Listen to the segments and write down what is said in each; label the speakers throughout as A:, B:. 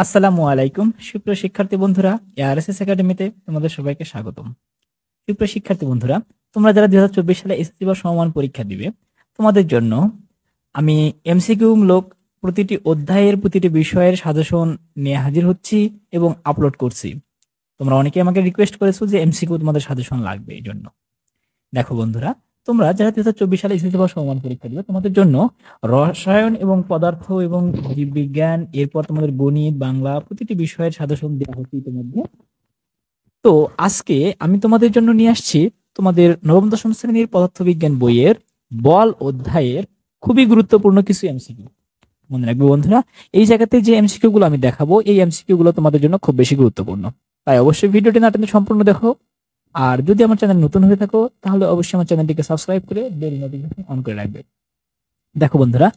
A: আসসালামু আলাইকুম সুপ্রিয় শিক্ষার্থী বন্ধুরা, এআরএসএস একাডেমিতে তোমাদের সবাইকে স্বাগতম। সুপ্রিয় শিক্ষার্থী বন্ধুরা, তোমরা যারা 2024 সালে এসএসসি বা সমমান পরীক্ষা দিবে, তোমাদের জন্য আমি এমসিকিউ মূলক প্রতিটি অধ্যায়ের প্রতিটি বিষয়ের সাজেশন নিয়ে হাজির হচ্ছি এবং আপলোড করছি। তোমরা অনেকে আমাকে রিকোয়েস্ট করেছো যে এমসিকিউ তোমাদের সাজেশন লাগবে। এই জন্য দেখো বন্ধুরা, তোমরা যারা 2024 সালে এসএসসি বা সমমান পরীক্ষা দিবে, তোমাদের জন্য রসায়ন এবং পদার্থ এবং জীববিজ্ঞান, এরপর তোমাদের গণিত, বাংলা প্রতিটি বিষয়ের সাজেশন দেওয়া হচ্ছে ইতিমধ্যে। তো আজকে আমি তোমাদের জন্য নিয়ে আসছি তোমাদের নবম দশম শ্রেণীর পদার্থবিজ্ঞান বইয়ের বল অধ্যায়ের খুবই গুরুত্বপূর্ণ কিছু এমসিকিউ। মনে রাখবে বন্ধুরা, এই জায়গাতে যে এমসিকিউ গুলো আমি দেখাবো, এই এমসিকিউ গুলো তোমাদের জন্য খুব বেশি গুরুত্বপূর্ণ। তাই অবশ্যই ভিডিওটি না টেনে সম্পূর্ণ দেখো। আর যদি আমার চ্যানেল নতুন হয়ে থাকো, তাহলে অবশ্যই আমার চ্যানেলটিকে সাবস্ক্রাইব করে বেল নোটিফিকেশন অন করে রাখবে। দেখো বন্ধুরা,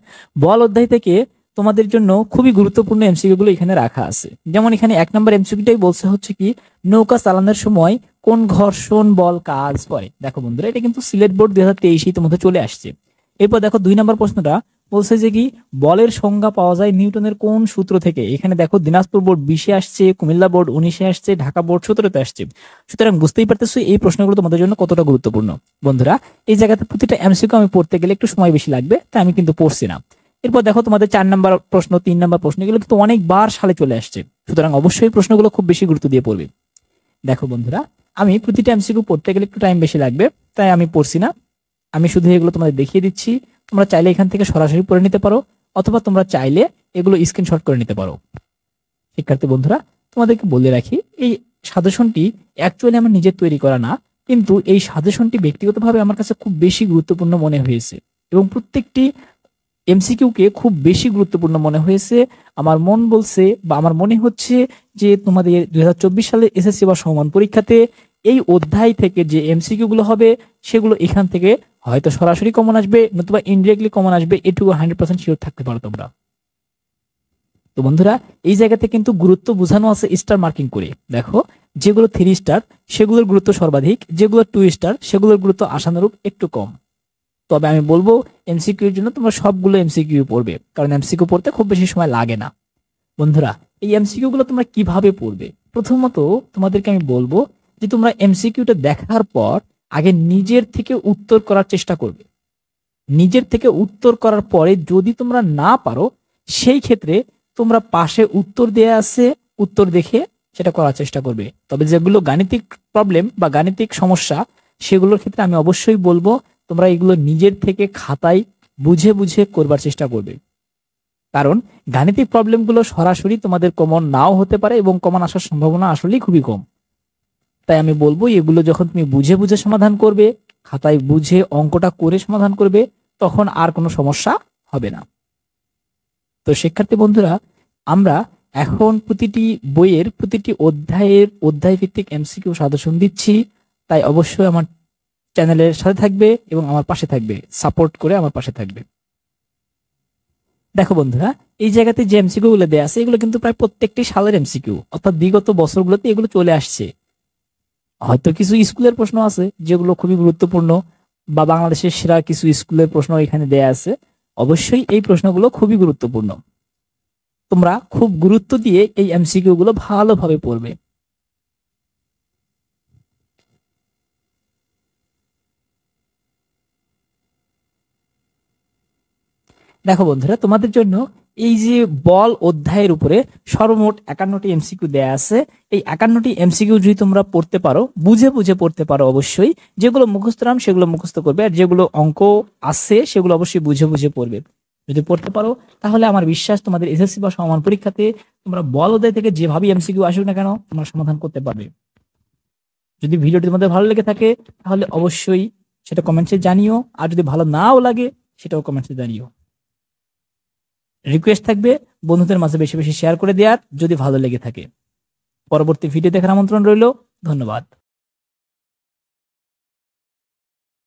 A: বল অধ্যায় থেকে তোমাদের জন্য খুবই গুরুত্বপূর্ণ এমসিকিউ গুলো এখানে রাখা আছে। যেমন এখানে 1 নম্বর এমসিকিউটাই বলছে হচ্ছে কি, নৌকা চালানোর সময় কোন ঘর্ষণ বল কাজ করে। দেখো বন্ধুরা, এটা কিন্তু সিলেট বোর্ড 2023 তোমাদের চলে আসছে। এরপর দেখো 2 নম্বর প্রশ্নটা বলছে যে কি, বলের সংজ্ঞা পাওয়া যায় নিউটনের কোন সূত্র থেকে। এখানে দেখো দিনাজপুর বোর্ড 20-এ আসছে, কুমিল্লা বোর্ড 19-এ আসছে, ঢাকা বোর্ড 17-তে আসছে। সুতরাং বুঝতেই পারতেছো এই প্রশ্নগুলো তোমাদের জন্য কতটা গুরুত্বপূর্ণ। বন্ধুরা, এই জায়গাতে প্রতিটা এমসিকিউ আমি পড়তে গেলে একটু সময় বেশি লাগবে, তাই আমি কিন্তু পড়ছি না। এরপর দেখো তোমাদের 4 নম্বর প্রশ্ন, 3 নম্বর প্রশ্ন, এগুলো কিন্তু অনেকবার সালে চলে আসছে। সুতরাং অবশ্যই প্রশ্নগুলো খুব বেশি গুরুত্ব দিয়ে পড়বে। দেখো বন্ধুরা, আমি প্রতিটা এমসিকিউ পড়তে গেলে একটু টাইম বেশি লাগবে, তাই আমি পড়ছি না। আমি শুধু এগুলো তোমাদের দেখিয়ে দিচ্ছি। তোমরা চাইলে এখান থেকে সরাসরি পড়ে নিতে পারো, অথবা তোমরা চাইলে এগুলো স্ক্রিনশট করে নিতে পারো। শিক্ষার্থী বন্ধুরা, তোমাদেরকে বলে রাখি, এই সাজেশনটি অ্যাকচুয়ালি আমার নিজের তৈরি করা না, কিন্তু এই সাজেশনটি ব্যক্তিগতভাবে আমার কাছে খুব বেশি গুরুত্বপূর্ণ মনে হয়েছে এবং প্রত্যেকটি এমসিকিউ কে খুব বেশি গুরুত্বপূর্ণ মনে হয়েছে। আমার মন বলছে বা আমার মনে হচ্ছে যে তোমাদের 2024 সালে এসএসসি বা সমমান পরীক্ষাতে এই অধ্যায় থেকে যে এমসিকিউ গুলো হবে, সেগুলো এখান থেকে হয়তো সরাসরি কমন আসবে, নতুবা ইনডিরেক্টলি কমন আসবে। এটুকু 100% শিওর থাকতে পারো তোমরা। তো বন্ধুরা, এই জায়গাতে কিন্তু গুরুত্ব বোঝানো আছে স্টার মার্কিং করে। দেখো, যেগুলো 3 স্টার সেগুলোর গুরুত্ব সর্বাধিক, যেগুলো 2 স্টার সেগুলোর গুরুত্ব আশানুরূপ একটু কম। তবে আমি বলবো এমসিকিউ এর জন্য তোমরা সবগুলো এমসিকিউ পড়বে, কারণ এমসিকিউ পড়তে খুব বেশি সময় লাগে না। বন্ধুরা, এই এমসিকিউ গুলো তোমরা কিভাবে পড়বে? প্রথমত তোমাদেরকে আমি বলবো যে তোমরা এমসিকিউটা দেখার পর আগে নিজের থেকে উত্তর করার চেষ্টা করবে। নিজের থেকে উত্তর করার পরে যদি তোমরা না পারো, সেই ক্ষেত্রে তোমরা পাশে উত্তর দেয়া আছে, উত্তর দেখে সেটা করার চেষ্টা করবে। তবে যেগুলো গাণিতিক প্রবলেম বা গাণিতিক সমস্যা, সেগুলোর ক্ষেত্রে আমি অবশ্যই বলবো তোমরা এগুলো নিজের থেকে খাতায় বুঝে বুঝে করবার চেষ্টা করবে। কারণ গাণিতিক প্রবলেমগুলো সরাসরি তোমাদের কমন নাও হতে পারে এবং কমন আসার সম্ভাবনা আসলেই খুবই কম। তাই আমি বলবো এগুলো যখন তুমি বুঝে বুঝে সমাধান করবে, খাতায় বুঝে অঙ্কটা করে সমাধান করবে, তখন আর কোনো সমস্যা হবে না। তো শিক্ষার্থী বন্ধুরা, আমরা এখন প্রতিটি বইয়ের প্রতিটি অধ্যায়ের অধ্যায় ভিত্তিক এমসিকিউ সাজেশন দিচ্ছি। তাই অবশ্যই আমার চ্যানেলের সাথে থাকবে এবং আমার পাশে থাকবে, সাপোর্ট করে আমার পাশে থাকবে। দেখো বন্ধুরা, এই জায়গাতে যে এমসিকিউ গুলো দেয়া আছে, এগুলো কিন্তু প্রায় প্রত্যেকটি সালের এমসিকিউ, অর্থাৎ বিগত বছরগুলোতে এগুলো চলে আসছে। হয়তো কিছু স্কুলের প্রশ্ন আছে যেগুলো খুবই গুরুত্বপূর্ণ, বা বাংলাদেশের সেরা কিছু স্কুলের প্রশ্ন এখানে দেয়া আছে। অবশ্যই এই প্রশ্নগুলো খুবই গুরুত্বপূর্ণ। তোমরা খুব গুরুত্ব দিয়ে এই এমসিকিউ গুলো ভালোভাবে পড়বে। দেখো বন্ধুরা, তোমাদের জন্য এই যে বল অধ্যায়ের উপরে সর্বমোট 51টি এমসিকিউ দেয়া আছে। এই 51টি এমসিকিউ যদি তোমরা পড়তে পারো, বুঝে বুঝে পড়তে পারো, অবশ্যই যেগুলো মুখস্থ নাম সেগুলো মুখস্থ করবে, আর যেগুলো অঙ্ক আছে সেগুলো অবশ্যই বুঝে বুঝে পড়বে। যদি পড়তে পারো, তাহলে আমার বিশ্বাস তোমাদের এসএসসি বা সমমান পরীক্ষাতে তোমরা বল অধ্যায় থেকে যেভাবে এমসিকিউ আসুক না কেন, তোমরা সমাধান করতে পারবে। যদি ভিডিওটি তোমাদের ভালো লেগে থাকে, তাহলে অবশ্যই সেটা কমেন্টসে জানিও, আর যদি ভালো নাও লাগে সেটাও কমেন্টসে জানিও। রিকোয়েস্ট থাকবে বন্ধুদের মাঝে বেশি বেশি শেয়ার করে দেওয়ার, যদি ভালো লেগে থাকে। পরবর্তী ভিডিও দেখার আমন্ত্রণ রইল। ধন্যবাদ।